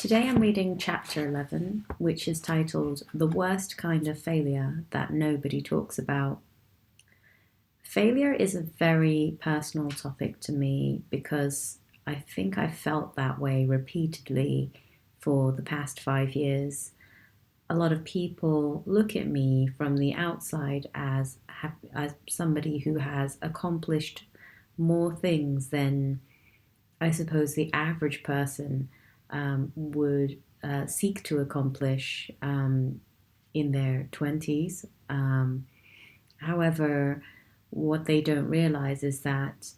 Today I'm reading chapter 11, which is titled The Worst Kind of Failure That Nobody Talks About. Failure is a very personal topic to me because I think I've felt that way repeatedly for the past 5 years. A lot of people look at me from the outside as somebody who has accomplished more things than I suppose the average person would seek to accomplish in their 20s. However, what they don't realize is that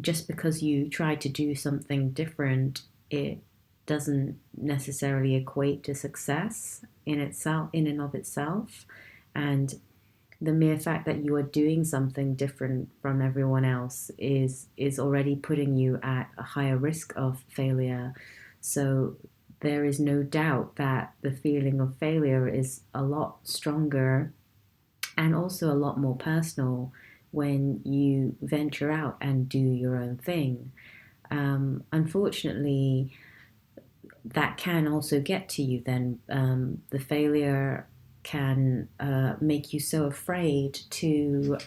just because you try to do something different, it doesn't necessarily equate to success in and of itself. And the mere fact that you are doing something different from everyone else is already putting you at a higher risk of failure. So there is no doubt that the feeling of failure is a lot stronger and also a lot more personal when you venture out and do your own thing. Unfortunately, that can also get to you then. The failure can make you so afraid to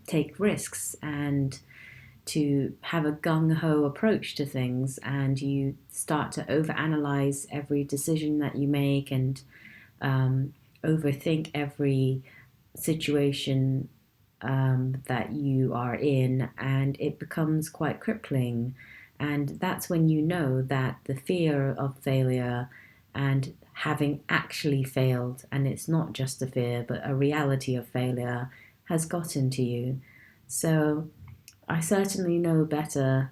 take risks and to have a gung-ho approach to things, and you start to overanalyze every decision that you make and overthink every situation that you are in, and it becomes quite crippling. And that's when you know that the fear of failure and having actually failed, and it's not just a fear but a reality of failure, has gotten to you. So I certainly know better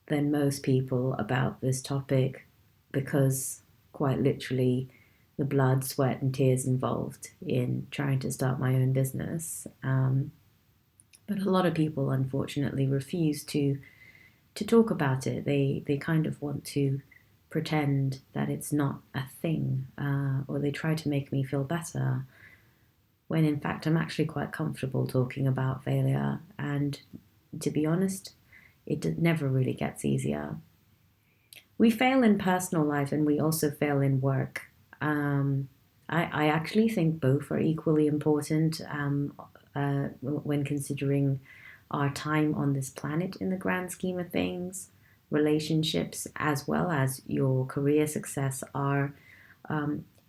than most people about this topic because, quite literally, the blood, sweat, and tears involved in trying to start my own business. But a lot of people, unfortunately, refuse to talk about it. They kind of want to pretend that it's not a thing, or they try to make me feel better, when in fact I'm actually quite comfortable talking about failure. And to be honest, it never really gets easier. We fail in personal life and we also fail in work. I actually think both are equally important when considering our time on this planet in the grand scheme of things. Relationships as well as your career success are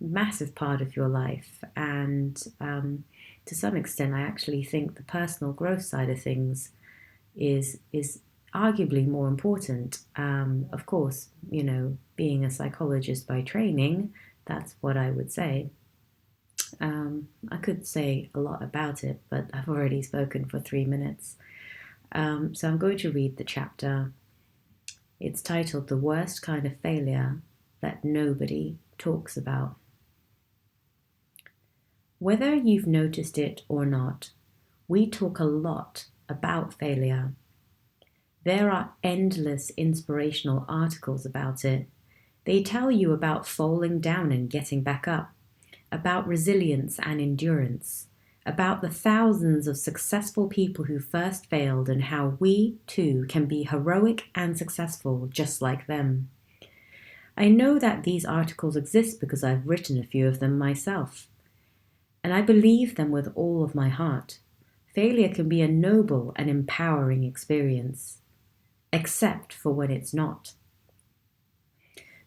massive part of your life, and to some extent I actually think the personal growth side of things is arguably more important. Of course, being a psychologist by training, that's what I would say. I could say a lot about it, but I've already spoken for 3 minutes. So I'm going to read the chapter. It's titled The Worst Kind of Failure That Nobody Talks About. Whether you've noticed it or not, we talk a lot about failure. There are endless inspirational articles about it. They tell you about falling down and getting back up, about resilience and endurance, about the thousands of successful people who first failed and how we, too, can be heroic and successful just like them. I know that these articles exist because I've written a few of them myself, and I believe them with all of my heart. Failure can be a noble and empowering experience, except for when it's not.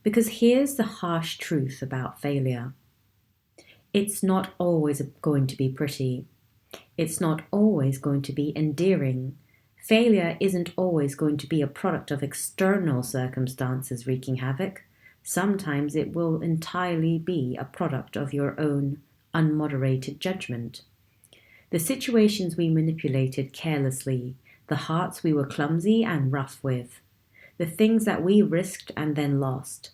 Because here's the harsh truth about failure. It's not always going to be pretty. It's not always going to be endearing. Failure isn't always going to be a product of external circumstances wreaking havoc. Sometimes it will entirely be a product of your own unmoderated judgment. The situations we manipulated carelessly, the hearts we were clumsy and rough with, the things that we risked and then lost,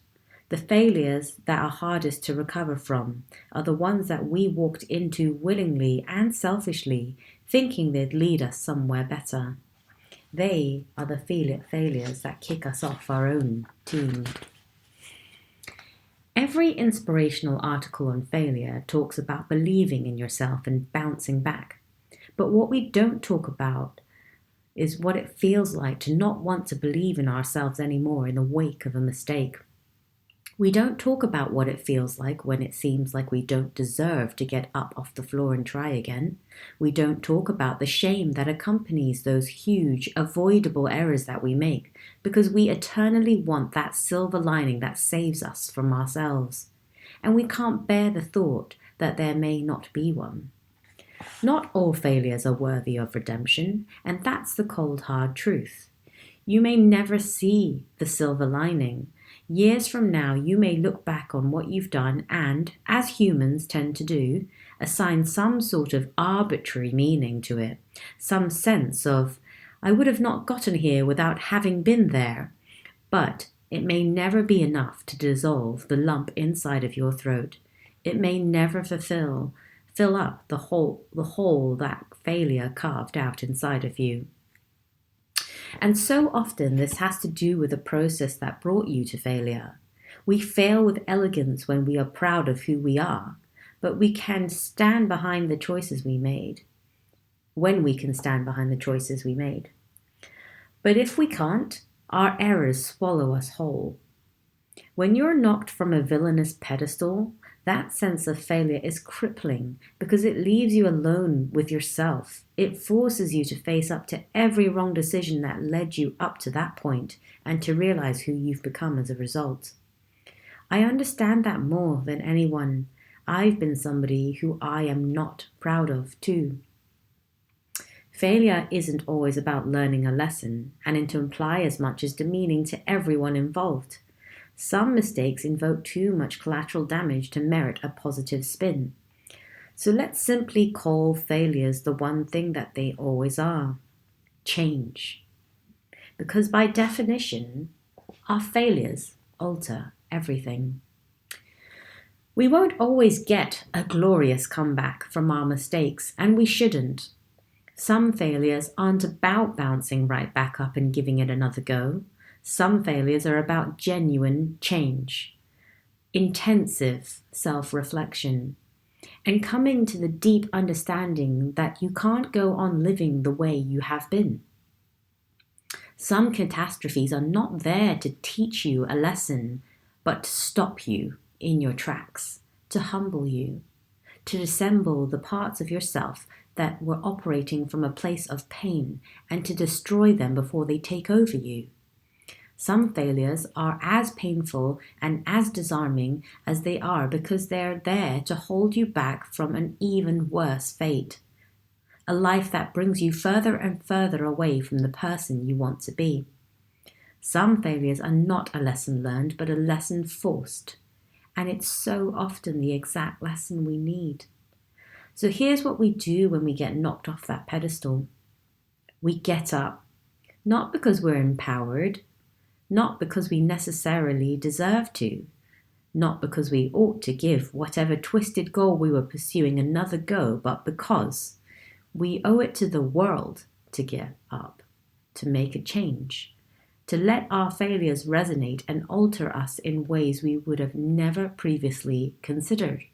the failures that are hardest to recover from are the ones that we walked into willingly and selfishly, thinking they'd lead us somewhere better. They are the failures that kick us off our own team. Every inspirational article on failure talks about believing in yourself and bouncing back. But what we don't talk about is what it feels like to not want to believe in ourselves anymore in the wake of a mistake. We don't talk about what it feels like when it seems like we don't deserve to get up off the floor and try again. We don't talk about the shame that accompanies those huge, avoidable errors that we make because we eternally want that silver lining that saves us from ourselves. And we can't bear the thought that there may not be one. Not all failures are worthy of redemption, and that's the cold, hard truth. You may never see the silver lining. Years from now, you may look back on what you've done and, as humans tend to do, assign some sort of arbitrary meaning to it, some sense of, I would have not gotten here without having been there. But it may never be enough to dissolve the lump inside of your throat. It may never fill up the hole that failure carved out inside of you. And so often this has to do with the process that brought you to failure. We fail with elegance when we are proud of who we are, but we can stand behind the choices we made. When we can stand behind the choices we made. But if we can't, our errors swallow us whole. When you're knocked from a villainous pedestal, that sense of failure is crippling because it leaves you alone with yourself. It forces you to face up to every wrong decision that led you up to that point and to realize who you've become as a result. I understand that more than anyone. I've been somebody who I am not proud of too. Failure isn't always about learning a lesson and to imply as much as demeaning to everyone involved. Some mistakes invoke too much collateral damage to merit a positive spin. So let's simply call failures the one thing that they always are: change. Because by definition, our failures alter everything. We won't always get a glorious comeback from our mistakes, and we shouldn't. Some failures aren't about bouncing right back up and giving it another go. Some failures are about genuine change, intensive self-reflection, and coming to the deep understanding that you can't go on living the way you have been. Some catastrophes are not there to teach you a lesson, but to stop you in your tracks, to humble you, to dissemble the parts of yourself that were operating from a place of pain and to destroy them before they take over you. Some failures are as painful and as disarming as they are because they're there to hold you back from an even worse fate. A life that brings you further and further away from the person you want to be. Some failures are not a lesson learned, but a lesson forced. And it's so often the exact lesson we need. So here's what we do when we get knocked off that pedestal. We get up, not because we're empowered, not because we necessarily deserve to, not because we ought to give whatever twisted goal we were pursuing another go, but because we owe it to the world to get up, to make a change, to let our failures resonate and alter us in ways we would have never previously considered.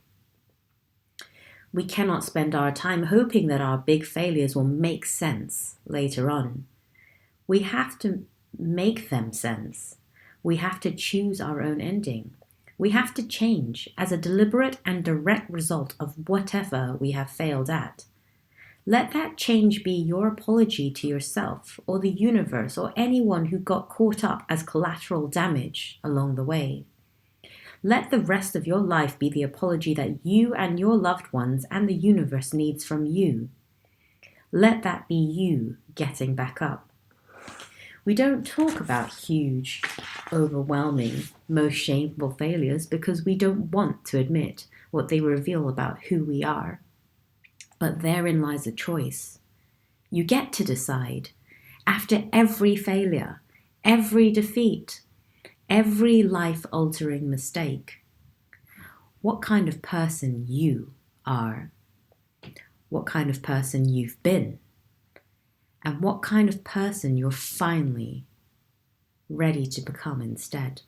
We cannot spend our time hoping that our big failures will make sense later on. We have to make them sense. We have to choose our own ending. We have to change as a deliberate and direct result of whatever we have failed at. Let that change be your apology to yourself or the universe or anyone who got caught up as collateral damage along the way. Let the rest of your life be the apology that you and your loved ones and the universe needs from you. Let that be you getting back up. We don't talk about huge, overwhelming, most shameful failures because we don't want to admit what they reveal about who we are. But therein lies a choice. You get to decide, after every failure, every defeat, every life-altering mistake, what kind of person you are, what kind of person you've been, and what kind of person you're finally ready to become instead.